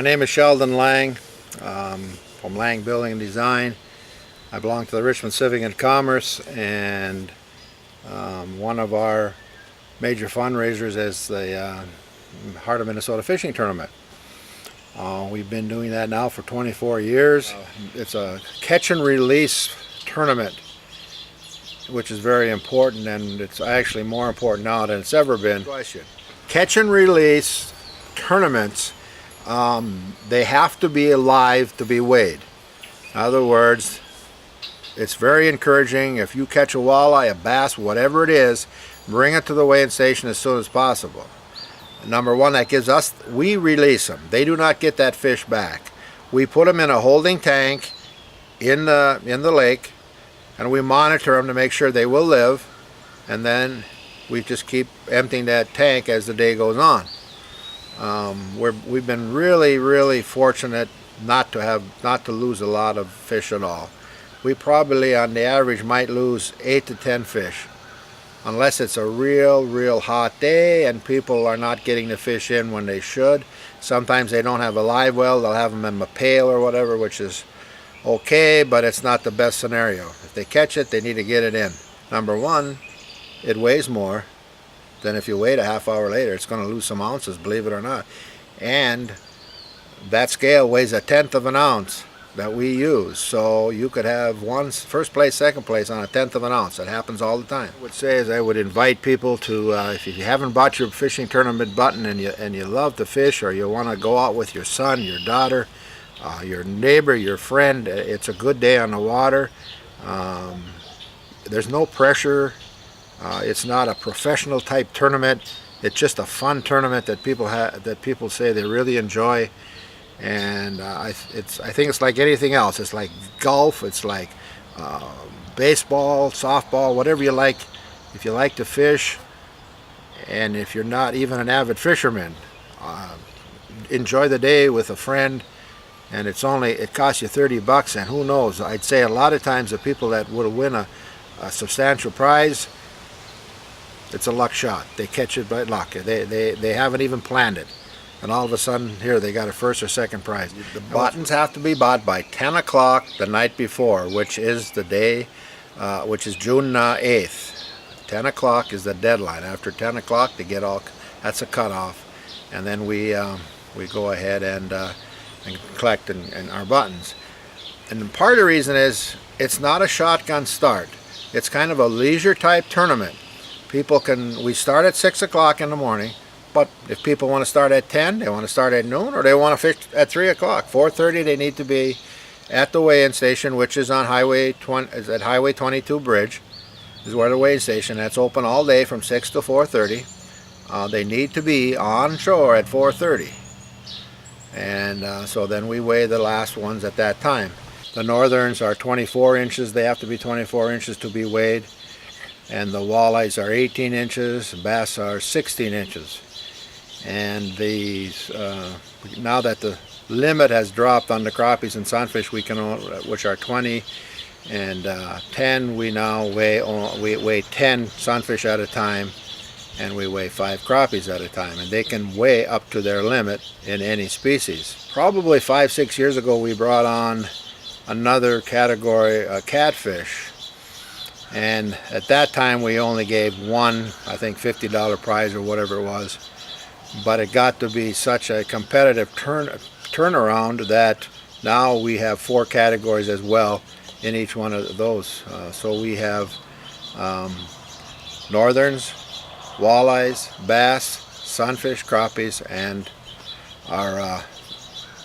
My name is Sheldon Lang from Lang Building and Design. I belong to the Richmond Civic and Commerce, and one of our major fundraisers is the Heart of Minnesota Fishing Tournament. We've been doing that now for 24 years. It's a catch and release tournament, which is very important, and it's actually more important now than it's ever been. Catch and release tournaments, they have to be alive to be weighed. In other words, it's very encouraging. If you catch a walleye, a bass, whatever it is, bring it to the weighing station as soon as possible. Number one, that gives us, we release them. They do not get that fish back. We put them in a holding tank in the lake, and we monitor them to make sure they will live, and then we just keep emptying that tank as the day goes on. We've been really fortunate not to lose a lot of fish at all. We probably on the average might lose 8 to 10 fish, unless it's a real hot day and people are not getting the fish in when they should. Sometimes they don't have a live well, they'll have them in a pail or whatever, which is okay, but it's not the best scenario. If they catch it, they need to get it in. Number one, it weighs more than if you wait a half hour later. It's going to lose some ounces, believe it or not. And that scale weighs 1/10 of an ounce that we use. So you could have first place, second place on 1/10 of an ounce. That happens all the time. What I would say is I would invite people to, if you haven't bought your fishing tournament button and you love to fish, or you want to go out with your son, your daughter, your neighbor, your friend, it's a good day on the water. There's no pressure. It's not a professional type tournament. It's just a fun tournament that people say they really enjoy. And I think it's like anything else. It's like golf, it's like baseball, softball, whatever you like. If you like to fish, and if you're not even an avid fisherman, enjoy the day with a friend. And it costs you $30, and who knows, I'd say a lot of times the people that would win a substantial prize, it's a luck shot. They catch it by luck. They haven't even planned it, and all of a sudden, here, they got a first or second prize. The buttons have to be bought by 10 o'clock the night before, which is the day, which is June 8th. 10 o'clock is the deadline. After 10 o'clock, they get all, that's a cutoff. And then we go ahead and collect and our buttons. And part of the reason is, it's not a shotgun start. It's kind of a leisure type tournament. We start at 6 o'clock in the morning, but if people want to start at 10, they want to start at noon, or they want to fish at 3 o'clock. 4:30 they need to be at the weigh-in station, which is on Highway 22 Bridge, is where the weigh-in station. That's open all day from 6 to 4:30. They need to be on shore at 4:30. And so then we weigh the last ones at that time. The northerns are 24 inches. They have to be 24 inches to be weighed. And the walleyes are 18 inches, bass are 16 inches. And now that the limit has dropped on the crappies and sunfish, which are 20 and 10, we now weigh 10 sunfish at a time, and we weigh 5 crappies at a time, and they can weigh up to their limit in any species. Probably 5-6 years ago, we brought on another category, catfish. And at that time we only gave one, I think, $50 prize or whatever it was. But it got to be such a competitive turnaround that now we have 4 categories as well in each one of those. So we have northerns, walleyes, bass, sunfish, crappies, and our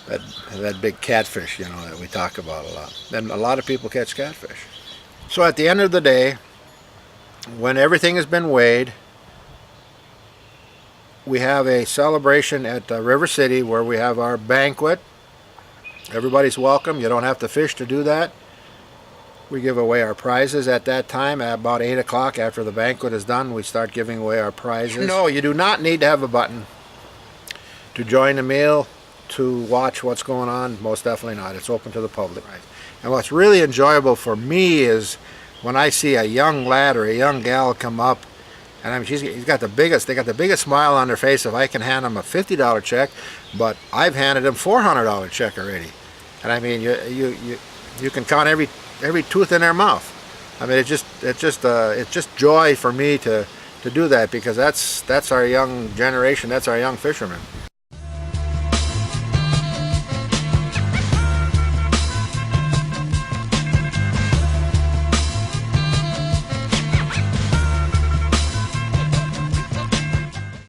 that big catfish, that we talk about a lot. And a lot of people catch catfish. So at the end of the day, when everything has been weighed, we have a celebration at River City where we have our banquet. Everybody's welcome. You don't have to fish to do that. We give away our prizes at that time. At about 8 o'clock after the banquet is done, we start giving away our prizes. No, you do not need to have a button to join the meal, to watch what's going on. Most definitely not. It's open to the public. And what's really enjoyable for me is when I see a young lad or a young gal come up And I mean, he's got the biggest. They got the biggest smile on their face if I can hand them a $50 check, but I've handed them $400 check already. And I mean, you can count every tooth in their mouth. I mean, it's just joy for me to do that, because that's our young generation. That's our young fishermen.